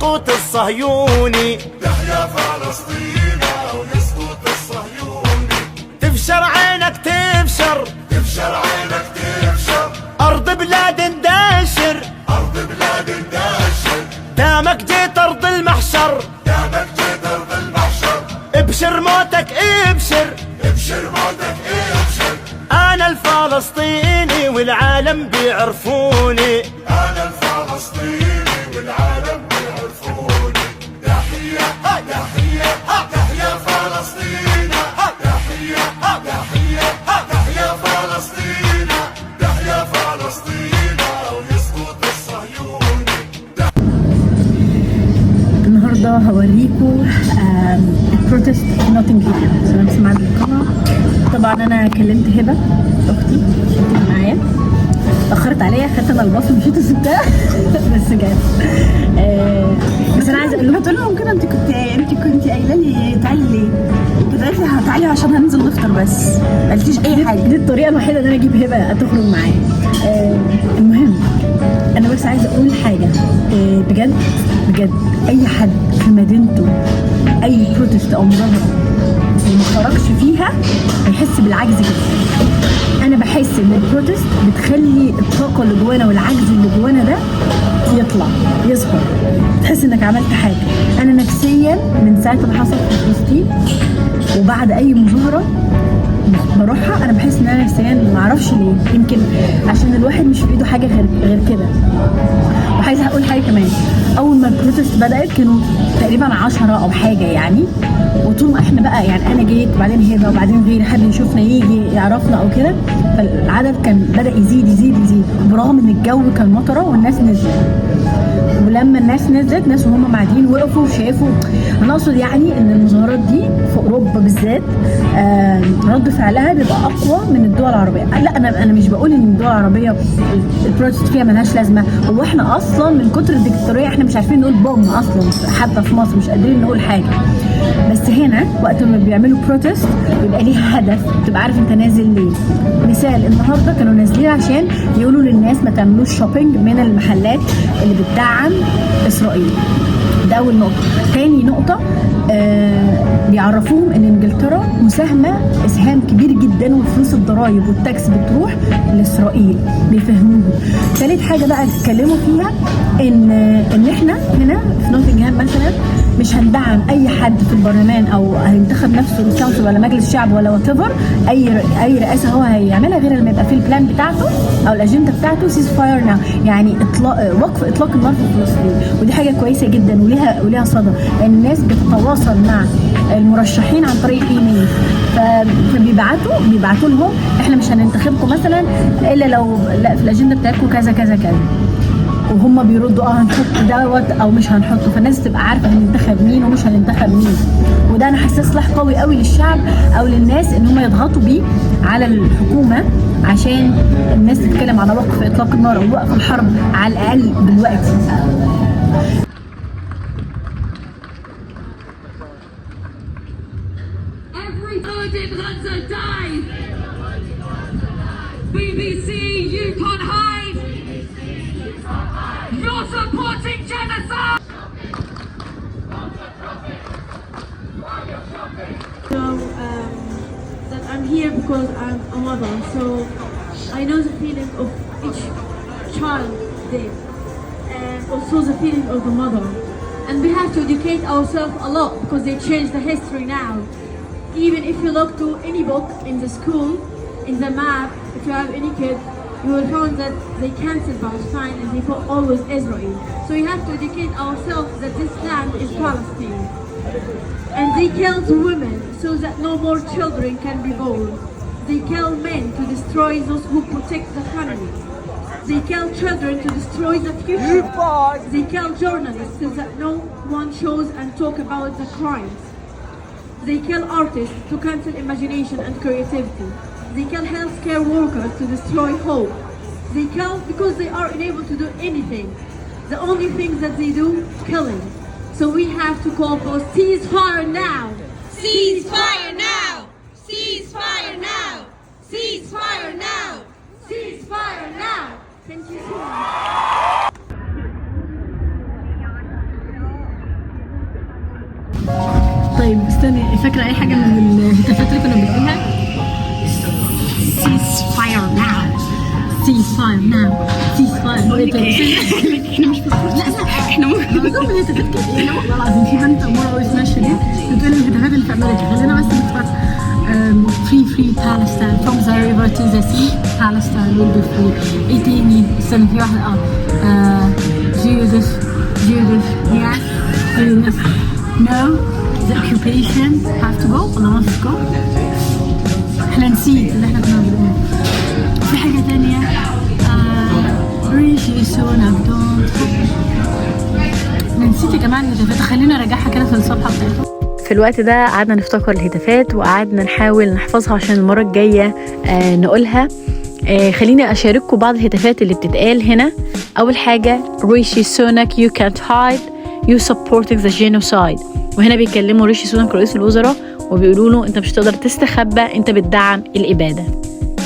يسقط الصهيوني. تحيا فلسطين ويسقط الصهيوني. تفشر عينك تفشر، تفشر عينك تفشر. أرض بلاد اندشر، أرض بلاد اندشر. دامك جيت أرض المحشر، دامك جيت أرض المحشر. ابشر موتك ابشر، ابشر موتك ابشر. أنا الفلسطيني والعالم بيعرفوني. أنا الفلسطيني والعالم بيعرفوني. تحية تحية تحيا فلسطين. تحية تحية تحيا فلسطين. تحيا فلسطين ويسقط الصهيوني. النهارده هوريكم البروتست في نوتنجهام. انا بسمع القناه. طبعا انا كلمت هبه اختي عشان تيجي معايا، اتاخرت عليها، خدت انا الباص ومشيت وسبتها بس جت. بس انا عايزه اقول لهم كده، انت كنت قايله لي تعالي ليه؟ كنت قالت لي تعالي عشان هننزل نفطر بس، ما قالتيش اي حاجه. دي الطريقه الوحيده ان انا اجيب هبه تخرج معايا. المهم انا بس عايزه اقول حاجه، بجد بجد اي حد في مدينته اي بروتست او مظاهره وما خرجش فيها هيحس بالعجز جدا. انا بحس ان البروتست بتخلي الطاقه اللي جوانا والعجز اللي جوانا ده يطلع يظهر، تحس انك عملت حاجه. انا نفسيا من ساعه ما حصل في فلسطين وبعد اي مظاهره بروحها انا بحس ان انا نفسيا ما اعرفش ليه، يمكن عشان الواحد مش في ايده حاجه غير كده. وعايزه اقول حاجه كمان، اول ما البروتست بدات كانوا تقريبا 10 او حاجه يعني، وطول ما احنا بقى يعني انا جيت وبعدين هبه وبعدين غيري حد يشوفنا يجي يعرفنا او كده، فالعدد كان بدا يزيد يزيد يزيد، برغم ان الجو كان مطره والناس نزلت. ولما الناس نزلت، ناس وهم قاعدين وقفوا وشافوا. انا اقصد يعني ان المظاهرات دي في اوروبا بالذات رد فعلها بيبقى اقوى من الدول العربيه. لا انا مش بقول ان الدول العربيه البروتست فيها ملهاش لازمه، هو احنا اصلا من كتر الدكتاتوريه احنا مش عارفين نقول بوم اصلا، حتى في مصر مش قادرين نقول حاجه. بس هنا وقت ما بيعملوا بروتست بيبقى ليها هدف، تبقى عارف انت نازل ليه. مثال النهارده كانوا نازلين عشان يقولوا للناس ما تعملوش شوبينج من المحلات اللي بتدعم اسرائيل. ده اول نقطه. تاني نقطه بيعرفوهم ان انجلترا مساهمه اسهام كبير جدا، وفلوس الضرايب والتاكس بتروح لاسرائيل، بيفهموهم. ثالث حاجه بقى اتكلموا فيها ان احنا هنا في نوتنجهام مثلا مش هندعم اي حد في البرلمان او هينتخب نفسه للكونسل ولا مجلس شعب ولا وات ايفر، اي رئاسه هو هيعملها غير لما يبقى في البلان بتاعته او الاجنده بتاعته سيز فاير ناو، يعني وقف اطلاق النار في فلسطين. ودي حاجه كويسه جدا وليها صدى، لان الناس بتتواصل مع المرشحين عن طريق الايميل، فبيبعتوا لهم احنا مش هننتخبكم مثلا الا لو لا في الاجنده بتاعتكم كذا كذا كذا، وهم بيردوا هنحط دوت او مش هنحطه، فالناس تبقى عارفه هننتخب مين ومش هننتخب مين. وده انا حاسه سلاح قوي قوي للشعب او للناس ان هم يضغطوا بيه على الحكومه عشان الناس تتكلم على وقف اطلاق النار او وقف الحرب على الاقل دلوقتي. BBC, you can't hide. You're supporting genocide. That I'm here because I'm a mother, so I know the feeling of each child there, and also the feeling of the mother. And we have to educate ourselves a lot because they change the history now. Even if you look to any book in the school, in the map, if you have any kid, you will find that they cancel Palestine and they put always Israel. So we have to educate ourselves that this land is Palestine. And they killed women so that no more children can be born. They kill men to destroy those who protect the family. They kill children to destroy the future. They kill journalists so that no one shows and talk about the crimes. They kill artists to cancel imagination and creativity. They kill healthcare workers to destroy hope. They kill because they are unable to do anything. The only thing that they do, killing. So we have to call for ceasefire now. Ceasefire now. Ceasefire now. Ceasefire now. Ceasefire now. Thank you so much. طيب استني، فاكره اي حاجه من الهتافات اللي كنا بنقولها؟ ceasefire now ceasefire now ceasefire. احنا مش لا احنا ممكن نقول الهتافات كده. والله العظيم في بنت اموره قوي اسمها شيرين بتقول الهتافات اللي في امريكا. خلينا بس نتفرج. free Palestine from the river to the sea Palestine will be free. ايه تاني؟ استنى في واحده Jewish yes Jewish no the occupation have to go ولا must go. احنا نسيت اللي احنا كنا بنقوله. في حاجه تانية ريشي سونك دونت. انا نسيت يا جماعه الهتافات، خلينا نراجعها كده في الصفحه بتاعتهم. في الوقت ده قعدنا نفتكر الهتافات وقعدنا نحاول نحفظها عشان المرة الجاية نقولها. خليني أشارككم بعض الهتافات اللي بتتقال هنا. أول حاجة ريشي سوناك you can't hide you supporting the genocide. وهنا بيكلموا ريشي سوناك رئيس الوزراء وبيقولوا له أنت مش تقدر تستخبى، أنت بتدعم الإبادة.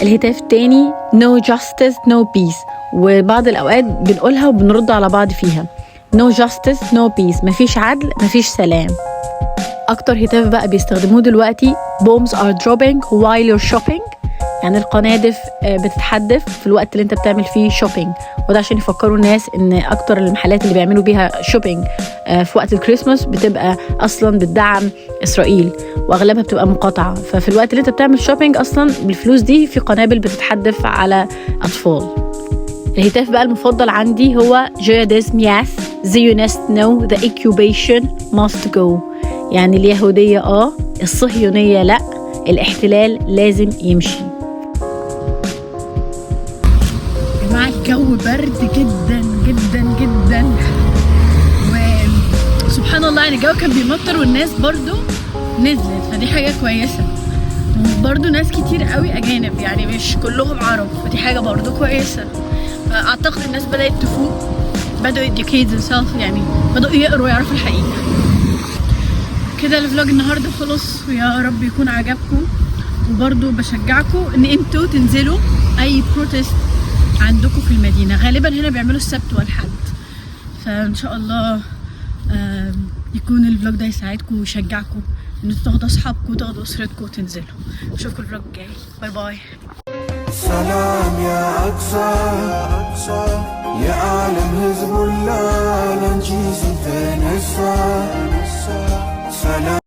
الهتاف التاني no justice no peace، وبعض الأوقات بنقولها وبنرد على بعض فيها. no justice no peace، مفيش عدل مفيش سلام. اكتر هتاف بقى بيستخدموه دلوقتي bombs are dropping while you're shopping، يعني القنادف بتتحدف في الوقت اللي انت بتعمل فيه shopping. وده عشان يفكروا الناس ان اكتر المحلات اللي بيعملوا بيها shopping في وقت الكريسماس بتبقى اصلا بتدعم اسرائيل واغلبها بتبقى مقاطعه. ففي الوقت اللي انت بتعمل shopping اصلا بالفلوس دي في قنابل بتتحدف على اطفال. الهتاف بقى المفضل عندي هو Judaism yes Zionists no the occupation must go، يعني اليهودية الصهيونية لا، الاحتلال لازم يمشي. يا جماعة الجو برد جدا جدا جدا، وسبحان الله يعني الجو كان بيمطر والناس برضو نزلت، فدي حاجة كويسة. برضو ناس كتير قوي أجانب، يعني مش كلهم عرب، فدي حاجة برضو كويسة. أعتقد الناس بدأت تفوق، بدأوا educate themselves، يعني بدأوا يقروا يعرفوا الحقيقة. كده الفلوج النهارده خلص، ويا رب يكون عجبكم. وبرضو بشجعكم ان انتوا تنزلوا اي بروتست عندكم في المدينه، غالبا هنا بيعملوا السبت والحد، فان شاء الله يكون الفلوج ده يساعدكم ويشجعكم ان انتوا تاخدوا اصحابكم وتاخدوا اسرتكم وتنزلوا. اشوفكم الفلوج الجاي، باي باي. سلام يا أقصى يا عالم هزب الله لنجيز تنسى. سلام